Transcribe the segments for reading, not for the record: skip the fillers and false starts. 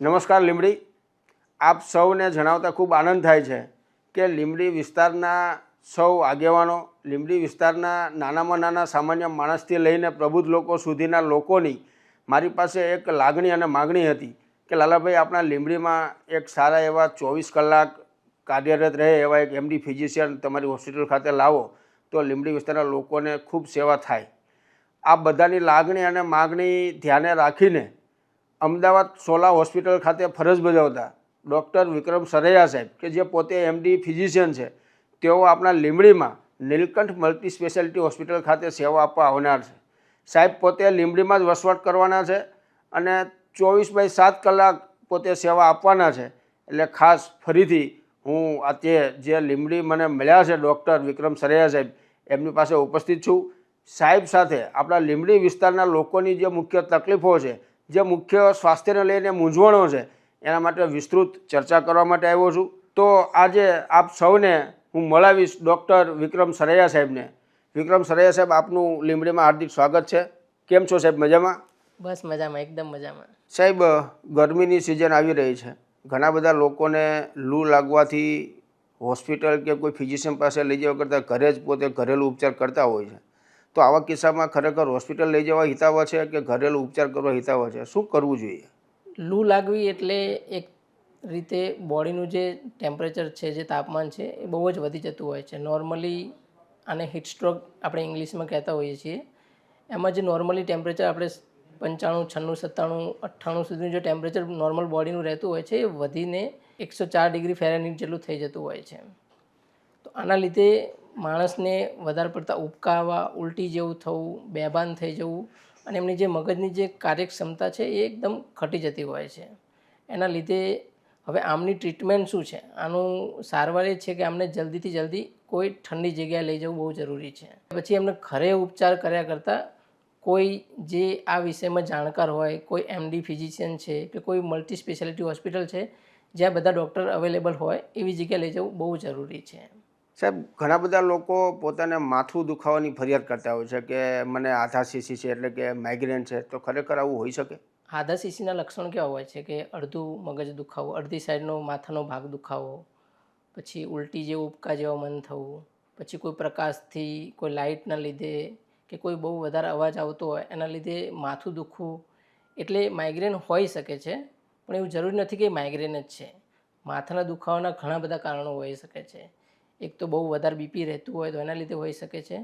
નમસ્કાર લીંબડી. આપ સૌને જણાવતા ખૂબ આનંદ થાય છે કે લીંબડી વિસ્તારના સૌ આગેવાનો, લીંબડી વિસ્તારના નાનામાં નાના સામાન્ય માણસથી લઈને પ્રબુદ્ધ લોકો સુધીના લોકોની મારી પાસે એક લાગણી અને માગણી હતી કે લાલાભાઈ, આપણા લીંબડીમાં એક સારા એવા 24 કલાક કાર્યરત રહે એવા એક એમડી ફિઝિશિયન તમારી હોસ્પિટલ ખાતે લાવો તો લીંબડી વિસ્તારના લોકોને ખૂબ સેવા થાય. આ બધાની લાગણી અને માગણી ધ્યાને રાખીને અમદાવાદ સોલા હોસ્પિટલ ખાતે ફરજ બજાવતા ડૉક્ટર વિક્રમ સરૈયા સાહેબ, કે જે પોતે એમડી ફિઝિશિયન છે, તેઓ આપણા લીંબડીમાં નીલકંઠ મલ્ટી સ્પેશિયાલિટી હોસ્પિટલ ખાતે સેવા આપવા આવનાર છે. સાહેબ પોતે લીંબડીમાં જ વસવાટ કરવાના છે અને 24/7 કલાક પોતે સેવા આપવાના છે. એટલે ખાસ ફરીથી હું આ જે લીંબડી મને મળ્યા છે ડૉક્ટર વિક્રમ સરૈયા સાહેબ, એમની પાસે ઉપસ્થિત છું. સાહેબ સાથે આપણા લીંબડી વિસ્તારના લોકોની જે મુખ્ય તકલીફો છે, જે મુખ્ય સ્વાસ્થ્યને લઈને મૂંઝવણો છે, એના માટે વિસ્તૃત ચર્ચા કરવા માટે આવ્યો છું. તો આજે આપ સૌને હું મળાવીશ ડૉક્ટર વિક્રમ સરૈયા સાહેબને. વિક્રમ સરૈયા સાહેબ, આપનું લીંબડીમાં હાર્દિક સ્વાગત છે. કેમ છો સાહેબ? મજામાં? બસ મજામાં, એકદમ મજામાં. સાહેબ, ગરમીની સિઝન આવી રહી છે. ઘણા બધા લોકોને લૂ લાગવાથી હોસ્પિટલ કે કોઈ ફિઝિશિયન પાસે લઈ જવા કરતાં ઘરે જ પોતે ઘરેલું ઉપચાર કરતા હોય છે. તો આવા કિસ્સામાં ખરેખર હોસ્પિટલ લઈ જવા હિતાવહ છે કે ઘરેલું ઉપચાર કરવા હિતાવહ છે? શું કરવું જોઈએ? લૂ લાગવી એટલે એક રીતે બોડીનું જે ટેમ્પરેચર છે, જે તાપમાન છે, એ બહુ જ વધી જતું હોય છે. નોર્મલી આને હીટ સ્ટ્રોક આપણે ઇંગ્લિશમાં કહેતા હોઈએ છીએ. એમાં જે નોર્મલી ટેમ્પરેચર આપણે 95, 96, 97, 98 સુધીનું જે ટેમ્પરેચર નોર્મલ બોડીનું રહેતું હોય છે, એ વધીને 104 ડિગ્રી ફેરનહીટ જેટલું થઈ જતું હોય છે. તો આના લીધે માણસને વધારે પડતા ઉબકા આવવા, ઉલટી જેવું થવું, બેભાન થઈ જવું અને એમની જે મગજની જે કાર્યક્ષમતા છે એ એકદમ ઘટી જતી હોય છે. એના લીધે હવે આમની ટ્રીટમેન્ટ શું છે? આનું સારવાર એ છે કે આમને જલ્દીથી જલ્દી કોઈ ઠંડી જગ્યાએ લઈ જવું બહુ જરૂરી છે. પછી એમને ઘરે ઉપચાર કર્યા કરતાં કોઈ જે આ વિષયમાં જાણકાર હોય, કોઈ એમડી ફિઝિશિયન છે કે કોઈ મલ્ટી સ્પેશિયાલિટી હોસ્પિટલ છે જ્યાં બધા ડૉક્ટર અવેલેબલ હોય, એવી જગ્યાએ લઈ જવું બહુ જરૂરી છે. સાહેબ, ઘણા બધા લોકો પોતાને માથું દુખાવાની ફરિયાદ કરતા હોય છે કે મને આધા સીસી છે, એટલે કે માઇગ્રેન છે. તો ખરેખર આવું હોઈ શકે? આધા સીસીના લક્ષણો કેવા હોય છે કે અડધું મગજ દુખાવો, અડધી સાઈડનો માથાનો ભાગ દુખાવો, પછી ઉલટી જેવું, ઉબકા જેવા મન થવું, પછી કોઈ પ્રકાશથી, કોઈ લાઇટના લીધે કે કોઈ બહુ વધારે અવાજ આવતો હોય એના લીધે માથું દુખવું. એટલે માઇગ્રેન હોઈ શકે છે, પણ એવું જરૂરી નથી કે માઇગ્રેન જ છે. માથાના દુખાવાના ઘણા બધા કારણો હોઈ શકે છે. એક તો બહુ વધારે બીપી રહેતું હોય તો એના લીધે હોઈ શકે છે,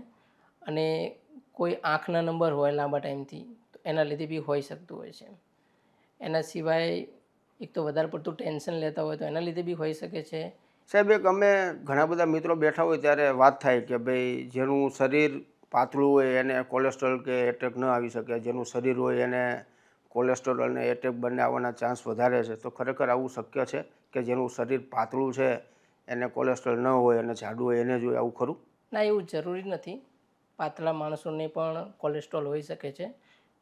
અને કોઈ આંખના નંબર હોય લાંબા ટાઈમથી તો એના લીધે બી હોઈ શકતું હોય છે. એના સિવાય એક તો વધારે પડતું ટેન્શન લેતા હોય તો એના લીધે બી હોઈ શકે છે. સાહેબ, એક અમે ઘણા બધા મિત્રો બેઠા હોય ત્યારે વાત થાય કે ભાઈ, જેનું શરીર પાતળું હોય એને કોલેસ્ટ્રોલ કે એટેક ન આવી શકે, જેનું શરીર હોય એને કોલેસ્ટ્રોલ અને એટેક બંને આવવાના ચાન્સ વધારે છે. તો ખરેખર આવું શક્ય છે કે જેનું શરીર પાતળું છે એને કોલેસ્ટ્રોલ ન હોય અને જાડું હોય એને જ હોય? આવું ખરું? ના, એવું જરૂરી નથી. પાતળા માણસોને પણ કોલેસ્ટ્રોલ હોઈ શકે છે.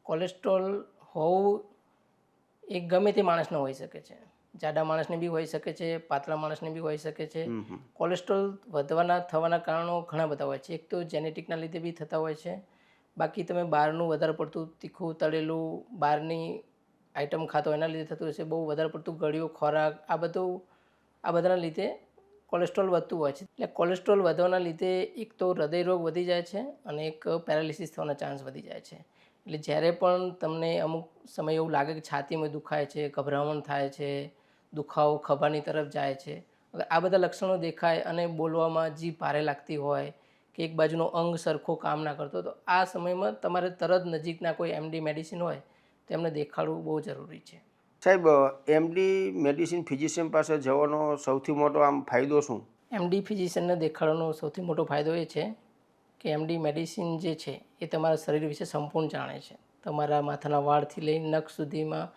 કોલેસ્ટ્રોલ હોવું એ ગમે તે માણસને હોઈ શકે છે. જાડા માણસને બી હોઈ શકે છે, પાતળા માણસને બી હોઈ શકે છે. કોલેસ્ટ્રોલ થવાના કારણો ઘણા બધા હોય છે. એક તો જેનેટિકના લીધે બી થતા હોય છે. બાકી તમે બહારનું વધારે પડતું તીખું તળેલું બહારની આઈટમ ખાતો એના લીધે થતું હોય છે. બહુ વધારે પડતું ગળ્યું ખોરાક, આ બધાના લીધે કોલેસ્ટ્રોલ વધતું હોય છે. એટલે કોલેસ્ટ્રોલ વધવાના લીધે એક તો હૃદય રોગ વધી જાય છે અને એક પેરાલિસિસ થવાના ચાન્સ વધી જાય છે. એટલે જ્યારે પણ તમને અમુક સમય એવું લાગે કે છાતીમાં દુખાય છે, ગભરામણ થાય છે, દુખાવો ખભાની તરફ જાય છે, હવે આ બધા લક્ષણો દેખાય અને બોલવામાં જીભ ભારે લાગતી હોય કે એક બાજુનો અંગ સરખો કામ ના કરતો, તો આ સમયમાં તમારે તરત નજીકના કોઈ એમડી મેડિસિન હોય તો એમને દેખાડવું બહુ જરૂરી છે. સાહેબ, એમડી મેડિસિન ફિઝિશિયન પાસે જવાનો સૌથી મોટો આમ ફાયદો શું? એમડી ફિઝિશિયનને દેખાડવાનો સૌથી મોટો ફાયદો એ છે કે એમડી મેડિસિન જે છે એ તમારા શરીર વિશે સંપૂર્ણ જાણે છે. તમારા માથાના વાળથી લઈને નખ સુધીમાં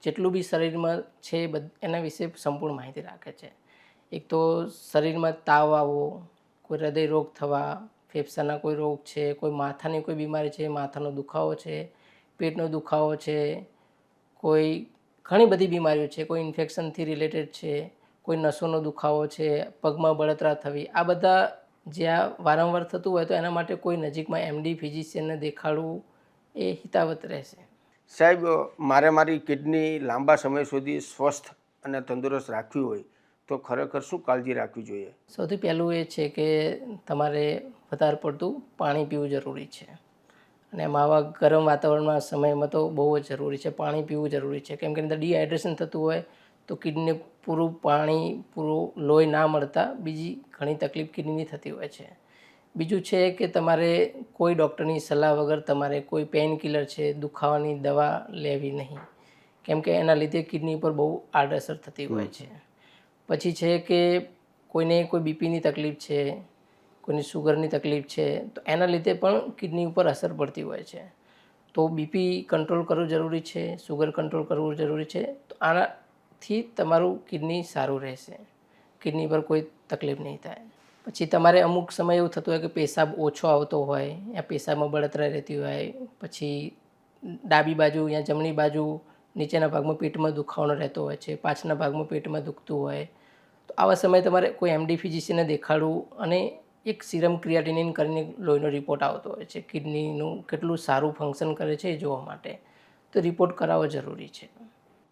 જેટલું બી શરીરમાં છે એના વિશે સંપૂર્ણ માહિતી રાખે છે. એક તો શરીરમાં તાવ આવવો, કોઈ હૃદય રોગ થવા, ફેફસાના કોઈ રોગ છે, કોઈ માથાની કોઈ બીમારી છે, માથાનો દુખાવો છે, પેટનો દુખાવો છે, કોઈ ઘણી બધી બીમારીઓ છે, કોઈ ઇન્ફેક્શનથી રિલેટેડ છે, કોઈ નસોનો દુખાવો છે, પગમાં બળતરા થવી, આ બધા જ્યાં વારંવાર થતું હોય તો એના માટે કોઈ નજીકમાં એમડી ફિઝિશિયનને દેખાડવું એ હિતાવત રહેશે. સાહેબ, મારે મારી કિડની લાંબા સમય સુધી સ્વસ્થ અને તંદુરસ્ત રાખવી હોય તો ખરેખર શું કાળજી રાખવી જોઈએ? સૌથી પહેલું એ છે કે તમારે વધારે પડતું પાણી પીવું જરૂરી છે. અને એમાં આવા ગરમ વાતાવરણમાં સમયમાં તો બહુ જ જરૂરી છે, પાણી પીવું જરૂરી છે. કેમ કે અંદર ડિહાઇડ્રેશન થતું હોય તો કિડનીને પૂરું પાણી, પૂરું લોહી ના મળતા બીજી ઘણી તકલીફ કિડનીની થતી હોય છે. બીજું છે કે તમારે કોઈ ડૉક્ટરની સલાહ વગર તમારે કોઈ પેઇન કિલર છે, દુખાવાની દવા લેવી નહીં. કેમ કે એના લીધે કિડની પર બહુ આડઅસર થતી હોય છે. પછી છે કે કોઈને કોઈ બીપીની તકલીફ છે, કોઈની શુગરની તકલીફ છે, તો એના લીધે પણ કિડની ઉપર અસર પડતી હોય છે. તો બીપી કંટ્રોલ કરવું જરૂરી છે, શુગર કંટ્રોલ કરવું જરૂરી છે. તો આનાથી તમારું કિડની સારું રહેશે, કિડની પર કોઈ તકલીફ નહીં થાય. પછી તમારે અમુક સમય એવું થતું હોય કે પેશાબ ઓછો આવતો હોય, યા પેશાબમાં બળતરા રહેતી હોય, પછી ડાબી બાજુ યા જમણી બાજુ નીચેના ભાગમાં પેટમાં દુખાવાનો રહેતો હોય છે, પાછળના ભાગમાં પેટમાં દુખતું હોય, તો આવા સમયે તમારે કોઈ એમડી ફિઝિશિયનને દેખાડવું અને એક સિરમ ક્રિયાટિનિન કરીને લોહીનો રિપોર્ટ આવતો હોય છે, કિડનીનું કેટલું સારું ફંક્શન કરે છે એ જોવા માટે. તો રિપોર્ટ કરાવવો જરૂરી છે.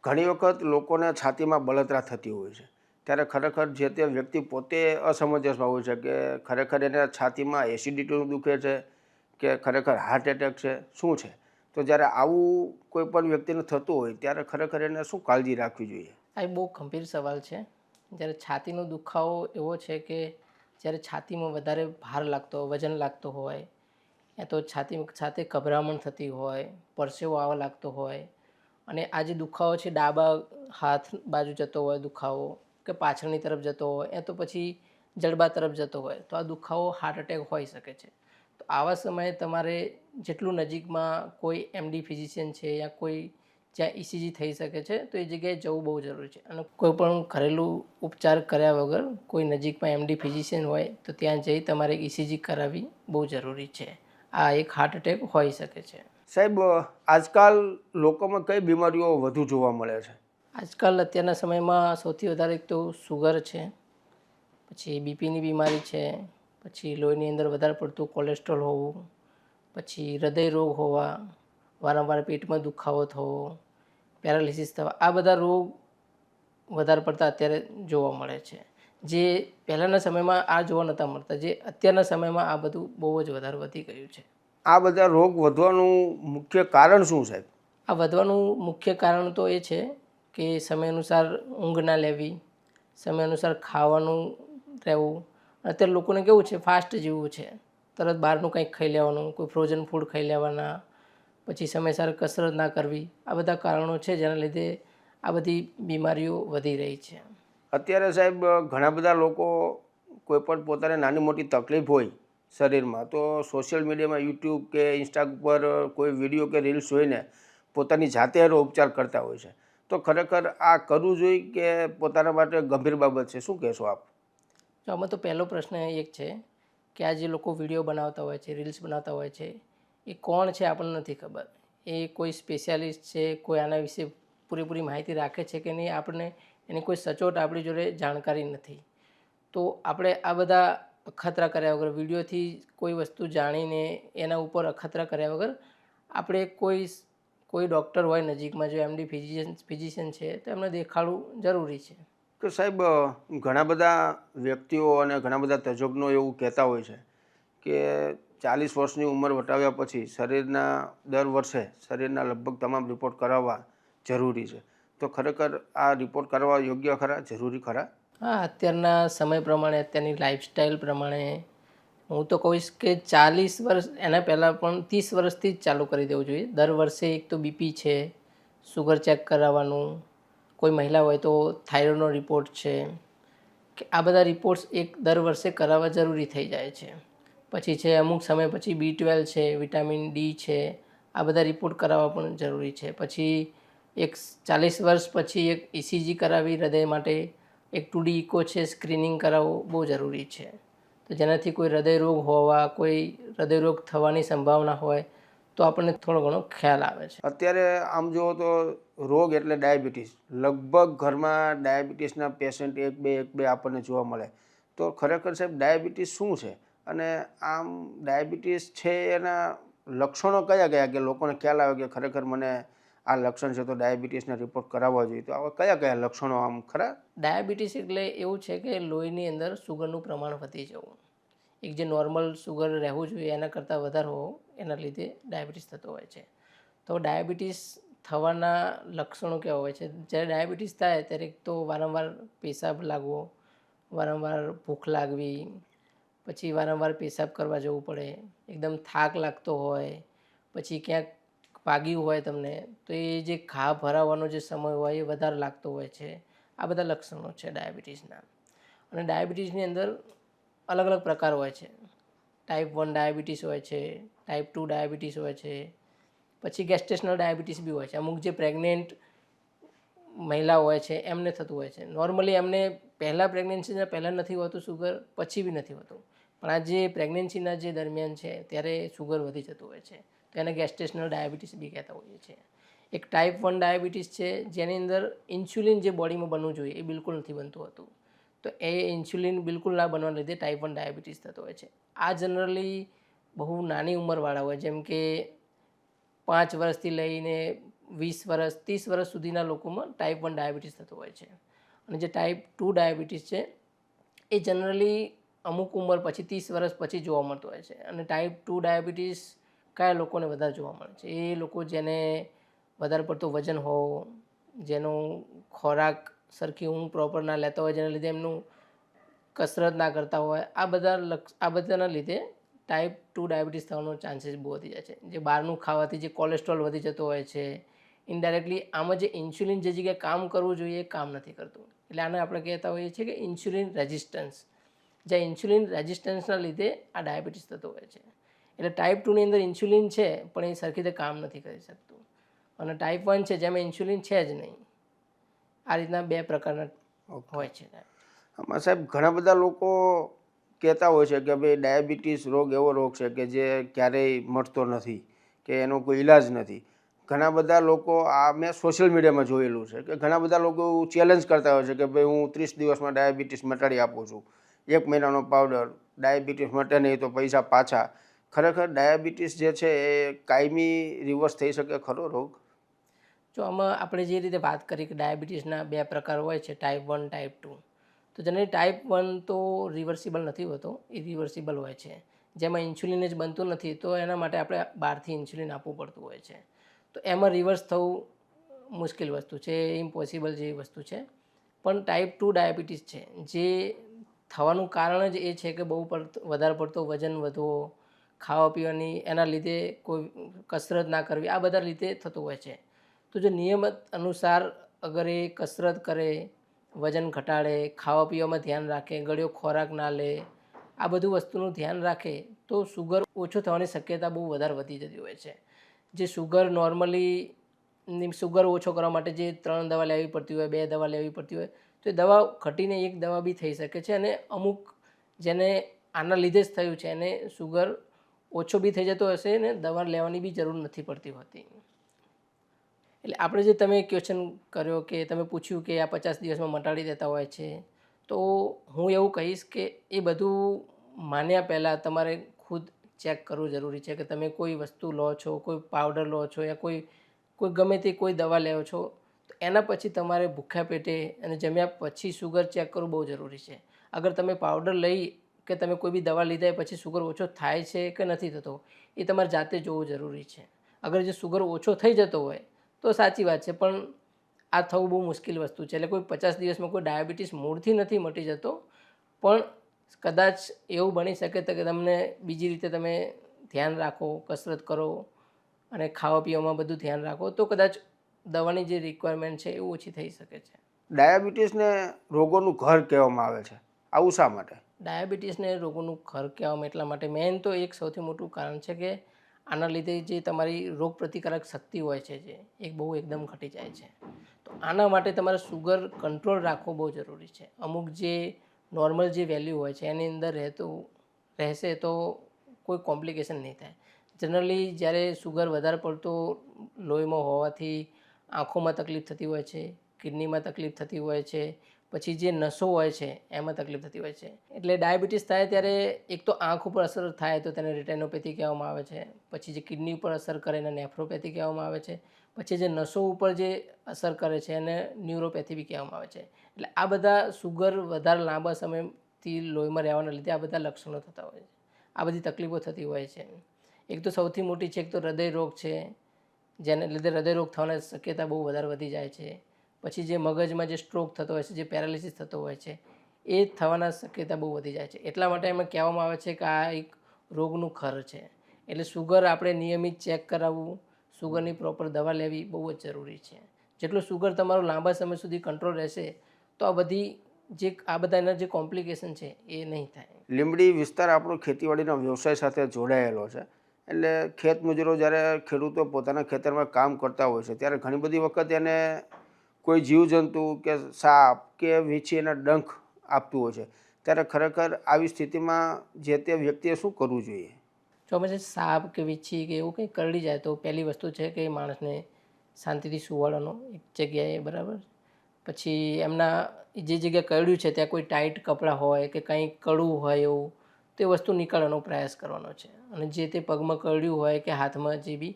ઘણી વખત લોકોને છાતીમાં બળતરા થતી હોય છે, ત્યારે ખરેખર જે તે વ્યક્તિ પોતે અસમંજસમાં હોય છે કે ખરેખર એને છાતીમાં એસિડિટીનું દુખે છે કે ખરેખર હાર્ટ એટેક છે, શું છે. તો જ્યારે આવું કોઈ પણ વ્યક્તિને થતું હોય ત્યારે ખરેખર એને શું કાળજી રાખવી જોઈએ? આ એક બહુ ગંભીર સવાલ છે. જ્યારે છાતીનો દુખાવો એવો છે કે જ્યારે છાતીમાં વધારે ભાર લાગતો હોય, વજન લાગતો હોય, યા તો છાતી સાથે ગભરામણ થતી હોય, પરસેવો આવવા લાગતો હોય, અને આ જે દુખાવો છે ડાબા હાથ બાજુ જતો હોય દુખાવો, કે પાછળની તરફ જતો હોય, યા તો પછી જડબા તરફ જતો હોય, તો આ દુખાવો હાર્ટ એટેક હોઈ શકે છે. તો આવા સમયે તમારે જેટલું નજીકમાં કોઈ એમડી ફિઝિશિયન છે યા કોઈ જ્યાં ઇસીજી થઈ શકે છે તો એ જગ્યાએ જવું બહુ જરૂરી છે. અને કોઈ પણ ઘરેલું ઉપચાર કર્યા વગર કોઈ નજીકમાં એમડી ફિઝિશિયન હોય તો ત્યાં જઈ તમારે ઇસીજી કરાવવી બહુ જરૂરી છે. આ એક હાર્ટ એટેક હોઈ શકે છે. સાહેબ, આજકાલ લોકોમાં કઈ બીમારીઓ વધુ જોવા મળે છે? આજકાલ અત્યારના સમયમાં સૌથી વધારે એક તો સુગર છે, પછી બીપીની બીમારી છે, પછી લોહીની અંદર વધારે પડતું કોલેસ્ટ્રોલ હોવું, પછી હૃદય રોગ હોવા, વારંવાર પેટમાં દુખાવો થવો, પેરાલિસિસ થવા, આ બધા રોગ વધારે પડતા અત્યારે જોવા મળે છે. જે પહેલાંના સમયમાં આ જોવા નહોતા મળતા, જે અત્યારના સમયમાં આ બધું બહુ જ વધારે વધી ગયું છે. આ બધા રોગ વધવાનું મુખ્ય કારણ શું સાહેબ? આ વધવાનું મુખ્ય કારણ તો એ છે કે સમય અનુસાર ઊંઘ ના લેવી, સમય અનુસાર ખાવાનું રહેવું. અત્યારે લોકોને કેવું છે, ફાસ્ટ જીવવું છે, તરત બહારનું કંઈક ખાઈ લેવાનું, કોઈ ફ્રોઝન ફૂડ ખાઈ લેવાના, પછી સમયસર કસરત ના કરવી, આ બધા કારણો છે જેના લીધે આ બધી બીમારીઓ વધી રહી છે. અત્યારે સાહેબ ઘણા બધા લોકો કોઈ પણ પોતાને નાની મોટી તકલીફ હોય શરીરમાં તો સોશિયલ મીડિયામાં, યુટ્યુબ કે ઇન્સ્ટા પર કોઈ વિડીયો કે રીલ્સ જોઈને પોતાની જાતે એનો ઉપચાર કરતા હોય છે. તો ખરેખર આ કરવું જોઈએ કે પોતાના માટે ગંભીર બાબત છે? શું કહેશો આપ? તો આમાં તો પહેલો પ્રશ્ન એક છે કે આ જે લોકો વિડીયો બનાવતા હોય છે, રીલ્સ બનાવતા હોય છે, એ કોણ છે આપણને નથી ખબર. એ કોઈ સ્પેશિયાલિસ્ટ છે, કોઈ આના વિશે પૂરેપૂરી માહિતી રાખે છે કે નહીં, આપણને એની કોઈ સચોટ આપણી જોડે જાણકારી નથી. તો આપણે આ બધા અખતરા કર્યા વગર, વિડીયોથી કોઈ વસ્તુ જાણીને એના ઉપર અખતરા કર્યા વગર આપણે કોઈ ડૉક્ટર હોય નજીકમાં, જો એમડી ફિઝિશિયન છે, તો એમને દેખાડવું જરૂરી છે. કે સાહેબ, ઘણા બધા વ્યક્તિઓ અને ઘણા બધા તજજ્ઞો એવું કહેતા હોય છે કે 40 વર્ષની ઉંમર વટાવ્યા પછી દર વર્ષે શરીરના લગભગ તમામ રિપોર્ટ કરાવવા જરૂરી છે. તો ખરેખર આ રિપોર્ટ કરાવવા યોગ્ય ખરા, જરૂરી ખરા? હા, અત્યારના સમય પ્રમાણે, અત્યારની લાઈફસ્ટાઈલ પ્રમાણે હું તો કહીશ કે 40 વર્ષ, એના પહેલાં પણ 30 વર્ષથી જ ચાલુ કરી દેવું જોઈએ. દર વર્ષે એક તો બીપી છે, સુગર ચેક કરાવવાનું, કોઈ મહિલા હોય તો થાઇરોઇડનો રિપોર્ટ છે, કે આ બધા રિપોર્ટ્સ દર વર્ષે કરાવવા જરૂરી થઈ જાય છે. પછી છે અમુક સમય પછી B12 છે, વિટામિન ડી છે, આ બધા રિપોર્ટ કરાવવા પણ જરૂરી છે. પછી એક 40 વર્ષ પછી એક ઇસીજી કરાવી હૃદય માટે, એક 2D ઇકો છે, સ્ક્રીનિંગ કરાવવું બહુ જરૂરી છે. તો જેનાથી કોઈ હૃદયરોગ હોવા, કોઈ હૃદયરોગ થવાની સંભાવના હોય તો આપણને થોડો ઘણો ખ્યાલ આવે છે. અત્યારે આમ જુઓ તો રોગ એટલે ડાયાબિટીસ, લગભગ ઘરમાં ડાયાબિટીસના પેશન્ટ એક બે આપણને જોવા મળે. તો ખરેખર સાહેબ ડાયાબિટીસ શું છે અને આમ ડાયાબિટીસ છે એના લક્ષણો કયા કયા કે લોકોને ખ્યાલ આવે કે ખરેખર મને આ લક્ષણ છે તો ડાયાબિટીસના રિપોર્ટ કરાવવા જોઈએ, તો આવા કયા કયા લક્ષણો આમ ખરા? ડાયાબિટીસ એટલે એવું છે કે લોહીની અંદર સુગરનું પ્રમાણ વધી જવું. એક જે નોર્મલ સુગર રહેવું જોઈએ એના કરતાં વધારે હોવું, એના લીધે ડાયાબિટીસ થતો હોય છે. તો ડાયાબિટીસ થવાના લક્ષણો કેવા હોય છે? જ્યારે ડાયાબિટીસ થાય ત્યારે એક તો વારંવાર પેશાબ લાગવો, વારંવાર ભૂખ લાગવી, પછી વારંવાર પેશાબ કરવા જવું પડે, એકદમ થાક લાગતો હોય, પછી ક્યાંક વાગ્યું હોય તમને તો એ જે ઘા ભરાવાનો જે સમય હોય એ વધારે લાગતો હોય છે. આ બધા લક્ષણો છે ડાયાબિટીસના. અને ડાયાબિટીસની અંદર અલગ અલગ પ્રકાર હોય છે. ટાઈપ 1 ડાયાબિટીસ હોય છે, ટાઈપ 2 ડાયાબિટીસ હોય છે, પછી ગેસ્ટેશનલ ડાયાબિટીસ બી હોય છે. અમુક જે પ્રેગ્નેન્ટ મહિલા હોય છે એમને થતું હોય છે. નોર્મલી એમને પહેલાં પ્રેગ્નન્સીના પહેલાં નથી હોતું સુગર, પછી બી નથી હોતું, પણ આ જે પ્રેગ્નન્સીના જે દરમિયાન છે ત્યારે સુગર વધી જતું હોય છે, તો એને ગેસ્ટેશનલ ડાયાબિટીસ બી કહેતા હોઈએ છીએ. એક ટાઈપ 1 ડાયાબિટીસ છે જેની અંદર ઇન્સ્યુલિન જે બોડીમાં બનવું જોઈએ એ બિલકુલ નથી બનતું હતું, તો એ ઇન્સ્યુલિન બિલકુલ ના બનવાના લીધે ટાઈપ 1 ડાયાબિટીસ થતો હોય છે. આ જનરલી બહુ નાની ઉંમરવાળા હોય, જેમ કે 5 વર્ષથી લઈને 20 વર્ષ 30 વર્ષ સુધીના લોકોમાં ટાઈપ 1 ડાયાબિટીસ થતો હોય છે. અને જે ટાઈપ 2 ડાયાબિટીસ છે એ જનરલી અમુક ઉંમર પછી 30 વર્ષ પછી જોવા મળતો હોય છે. અને ટાઈપ 2 ડાયાબિટીસ કયા લોકોને વધારે જોવા મળે છે? એ લોકો જેને વધારે પડતો વજન હોવો, જેનો ખોરાક સરખી ઊંઘ પ્રોપર ના લેતા હોય, જેના લીધે એમનું કસરત ના કરતા હોય, આ બધાના લીધે ટાઈપ 2 ડાયાબિટીસ થવાનો ચાન્સીસ બહુ વધી જાય છે. જે બહારનું ખાવાથી જે કોલેસ્ટ્રોલ વધી જતો હોય છે, ઇનડાયરેક્ટલી આમાં જે ઇન્સ્યુલિન જે જગ્યાએ કામ કરવું જોઈએ એ કામ નથી કરતું, એટલે આને આપણે કહેતા હોઈએ છીએ કે ઇન્સ્યુલિન રેઝિસ્ટન્સ. જે ઇન્સ્યુલિન રેઝિસ્ટન્સના લીધે આ ડાયાબિટીસ થતો હોય છે. એટલે ટાઈપ 2ની અંદર ઇન્સ્યુલિન છે પણ એ સરખી રીતે કામ નથી કરી શકતું. અને ટાઈપ 1 છે જેમાં ઇન્સ્યુલિન છે જ નહીં. આ રીતના બે પ્રકારના હોય છે. આમાં સાહેબ ઘણા બધા લોકો કહેતા હોય છે કે ભાઈ ડાયાબિટીસ રોગ એવો રોગ છે કે જે ક્યારેય મટતો નથી, કે એનો કોઈ ઈલાજ નથી. ઘણા બધા લોકો, આ મેં સોશિયલ મીડિયામાં જોયેલું છે કે ઘણા બધા લોકો ચેલેન્જ કરતા હોય છે કે ભાઈ હું 30 દિવસમાં ડાયાબિટીસ મટાડી આપું છું, 1 મહિનાનો પાવડર, ડાયાબિટીસ મટે નહીં તો પૈસા પાછા. ખરેખર ડાયાબિટીસ જે છે એ કાયમી રિવર્સ થઈ શકે ખરો રોગ? જો આમાં આપણે જે રીતે વાત કરી કે ડાયાબિટીસના બે પ્રકાર હોય છે, ટાઈપ 1, ટાઈપ 2. તો જનરલી ટાઈપ 1 તો રિવર્સિબલ નથી હોતો, ઇરિવર્સિબલ હોય છે, જેમાં ઇન્સ્યુલિન જ બનતું નથી, તો એના માટે આપણે બહારથી ઇન્સ્યુલિન આપવું પડતું હોય છે. તો એમાં રિવર્સ થવું મુશ્કેલ વસ્તુ છે, ઇમ્પોસિબલ જેવી વસ્તુ છે. પણ ટાઈપ 2 ડાયાબિટીસ છે જે થવાનું કારણ જ એ છે કે બહુ વધારે પડતો વજન વધવો, ખાવા પીવાની એના લીધે કોઈ કસરત ના કરવી, આ બધા લીધે થતું હોય છે. તો જો નિયમિત અનુસાર અગર એ કસરત કરે, વજન ઘટાડે, ખાવા પીવામાં ધ્યાન રાખે, ગળ્યો ખોરાક ના લે, આ બધું વસ્તુનું ધ્યાન રાખે તો સુગર ઓછો થવાની શક્યતા બહુ વધારે વધી જતી હોય છે. જે સુગર નોર્મલી સુગર ઓછો કરવા માટે જે 3 દવા લેવી પડતી હોય, 2 દવા લેવી પડતી હોય, તો એ દવા ઘટીને 1 દવા બી થઈ શકે છે. અને અમુક જેને આના લીધે જ થયું છે એને સુગર ઓછો બી થઈ જતો હશે ને દવા લેવાની બી જરૂર નથી પડતી હોતી. એટલે આપણે જે તમે ક્વેશ્ચન કર્યો કે તમે પૂછ્યું કે આ 50 દિવસમાં મટાડી દેતા હોય છે, તો હું એવું કહીશ કે એ બધું માન્યા પહેલાં તમારે ખુદ ચેક કરવું જરૂરી છે કે તમે કોઈ વસ્તુ લો છો, કોઈ પાવડર લો છો યા કોઈ ગમે તે કોઈ દવા લો છો, તો એના પછી તમારે ભૂખ્યા પેટે અને જમ્યા પછી સુગર ચેક કરવું બહુ જરૂરી છે. અગર તમે પાવડર લઈ કે તમે કોઈ બી દવા લીધા પછી સુગર ઓછો થાય છે કે નથી થતો, એ તમારે જાતે જોવું જરૂરી છે. અગર જે સુગર ઓછો થઈ જતો હોય તો સાચી વાત છે, પણ આ થવું બહુ મુશ્કેલ વસ્તુ છે. એટલે કોઈ 50 દિવસમાં કોઈ ડાયાબિટીસ મૂળથી નથી મટી જતો, પણ કદાચ એવું બની શકે તો કે તમને બીજી રીતે તમે ધ્યાન રાખો, કસરત કરો અને ખાવા પીવામાં બધું ધ્યાન રાખો તો કદાચ દવાની જે રિક્વાયરમેન્ટ છે એ ઓછી થઈ શકે છે. ડાયાબિટીસને રોગોનું ઘર કહેવામાં આવે છે, આવું શા માટે? ડાયાબિટીસને રોગોનું ઘર કહેવામાં એટલા માટે મેઇન તો એક સૌથી મોટું કારણ છે કે આના લીધે જે તમારી રોગ પ્રતિકારક શક્તિ હોય છે જે એક બહુ એકદમ ઘટી જાય છે. તો આના માટે તમારે સુગર કંટ્રોલ રાખવો બહુ જરૂરી છે. અમુક જે નોર્મલ જે વેલ્યુ હોય છે એની અંદર રહેશે તો કોઈ કોમ્પ્લિકેશન નહીં થાય. જનરલી જ્યારે સુગર વધારે પડતો લોહીમાં હોવાથી આંખોમાં તકલીફ થતી હોય છે, કિડનીમાં તકલીફ થતી હોય છે, પછી જે નસો હોય છે એમાં તકલીફ થતી હોય છે. એટલે ડાયાબિટીસ થાય ત્યારે એક તો આંખ ઉપર અસર થાય તો તેને રેટિનોપેથી કહેવામાં આવે છે, પછી જે કિડની ઉપર અસર કરે એને નેફ્રોપેથી કહેવામાં આવે છે, પછી જે નસો ઉપર જે અસર કરે છે એને ન્યુરોપેથી બી કહેવામાં આવે છે. એટલે આ બધા સુગર વધારે લાંબા સમયથી લોહીમાં રહેવાના લીધે આ બધા લક્ષણો થતા હોય છે, આ બધી તકલીફો થતી હોય છે. એક તો સૌથી મોટી છે, એક તો હૃદય રોગ છે, જેને લીધે હૃદય રોગ થવાની શક્યતા બહુ વધારે વધી જાય છે. પછી જે મગજમાં જે સ્ટ્રોક થતો હોય છે, જે પેરાલિસિસ થતો હોય છે, એ થવાના શક્યતા બહુ વધી જાય છે. એટલા માટે એમાં કહેવામાં આવે છે કે આ એક રોગનું ખર છે. એટલે સુગર આપણે નિયમિત ચેક કરાવવું, સુગરની પ્રોપર દવા લેવી બહુ જ જરૂરી છે. જેટલું સુગર તમારું લાંબા સમય સુધી કંટ્રોલ રહેશે તો આ બધા એના જે કોમ્પ્લિકેશન છે એ નહીં થાય. લીંબડી વિસ્તાર આપણો ખેતીવાડીના વ્યવસાય સાથે જોડાયેલો છે. એટલે ખેતમજૂરો જ્યારે ખેડૂતો પોતાના ખેતરમાં કામ કરતા હોય છે ત્યારે ઘણી બધી વખત એને કોઈ જીવજંતુ કે સાપ કે વીંછી એને ડંખ આપતું હોય છે, ત્યારે ખરેખર આવી સ્થિતિમાં જે તે વ્યક્તિએ શું કરવું જોઈએ? જો પછી સાપ કે વીંછી કે એવું કંઈ કરડી જાય તો પહેલી વસ્તુ છે કે માણસને શાંતિથી સુવાડવાનો એક જગ્યાએ, બરાબર. પછી એમના જે જગ્યાએ કરડ્યું છે ત્યાં કોઈ ટાઈટ કપડાં હોય કે કંઈ કડવું હોય એવું તે વસ્તુ નીકાળવાનો પ્રયાસ કરવાનો છે. અને જે તે પગમાં કરડ્યું હોય કે હાથમાં જે બી,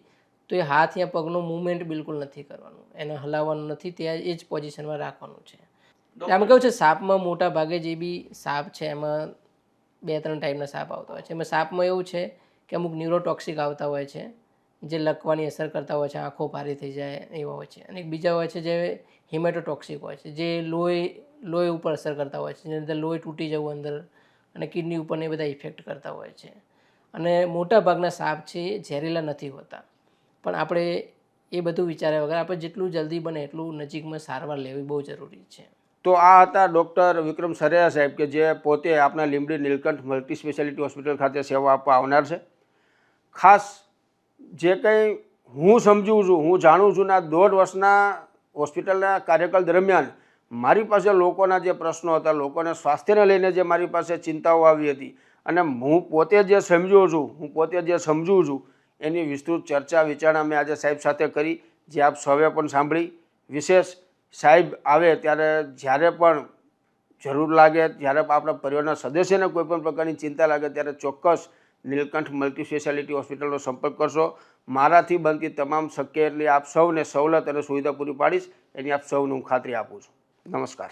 તો એ હાથ યા પગનો મૂવમેન્ટ બિલકુલ નથી કરવાનું, એને હલાવવાનું નથી, ત્યાં એ જ પોઝિશનમાં રાખવાનું છે. આમાં કેવું છે, સાપમાં મોટા ભાગે જે બી સાપ છે એમાં 2-3 ટાઈપના સાપ આવતા હોય છે. એમાં સાપમાં એવું છે કે અમુક ન્યુરોટોક્સિક આવતા હોય છે જે લકવાની અસર કરતા હોય છે, આંખો ભારી થઈ જાય એવા હોય છે. અને એક બીજા હોય છે જે હિમેટોટોક્સિક હોય છે, જે લોહી ઉપર અસર કરતા હોય છે, જેની અંદર લોહી તૂટી જવું અંદર અને કિડની ઉપર એ બધા ઇફેક્ટ કરતા હોય છે. અને મોટા ભાગના સાપ છે એ ઝેરીલા નથી હોતા, પણ આપણે એ બધું વિચાર્યા વગર આપણે જેટલું જલ્દી બને એટલું નજીકમાં સારવાર લેવી બહુ જરૂરી છે. તો આ હતા ડૉક્ટર વિક્રમ સરેયા સાહેબ કે જે પોતે આપણા Limbdi Nilkanth multi speciality hospital ખાતે સેવા આપવા આવનાર છે. ખાસ જે કંઈ હું સમજું છું, હું જાણું છું ને આ 1.5 વર્ષના હોસ્પિટલના કાર્યકાળ દરમિયાન મારી પાસે લોકોના જે પ્રશ્નો હતા, લોકોને સ્વાસ્થ્યને લઈને જે મારી પાસે ચિંતાઓ આવી હતી, અને હું પોતે જે સમજું છું એની વિસ્તૃત ચર્ચા વિચારણા મેં આજે સાહેબ સાથે કરી, જે આપ સૌએ પણ સાંભળી. વિશેષ સાહેબ આવે ત્યારે જ્યારે પણ જરૂર લાગે, જ્યારે આપણા પરિવારના સદસ્યને કોઈ પણ પ્રકારની ચિંતા લાગે ત્યારે ચોક્કસ નીલકંઠ મલ્ટી સ્પેશિયાલિટી હોસ્પિટલનો સંપર્ક કરશો. મારાથી બનતી તમામ શક્ય એટલી આપ સૌને સવલત અને સુવિધા પૂરી પાડીશ, એની આપ સૌને હું ખાતરી આપું છું. નમસ્કાર.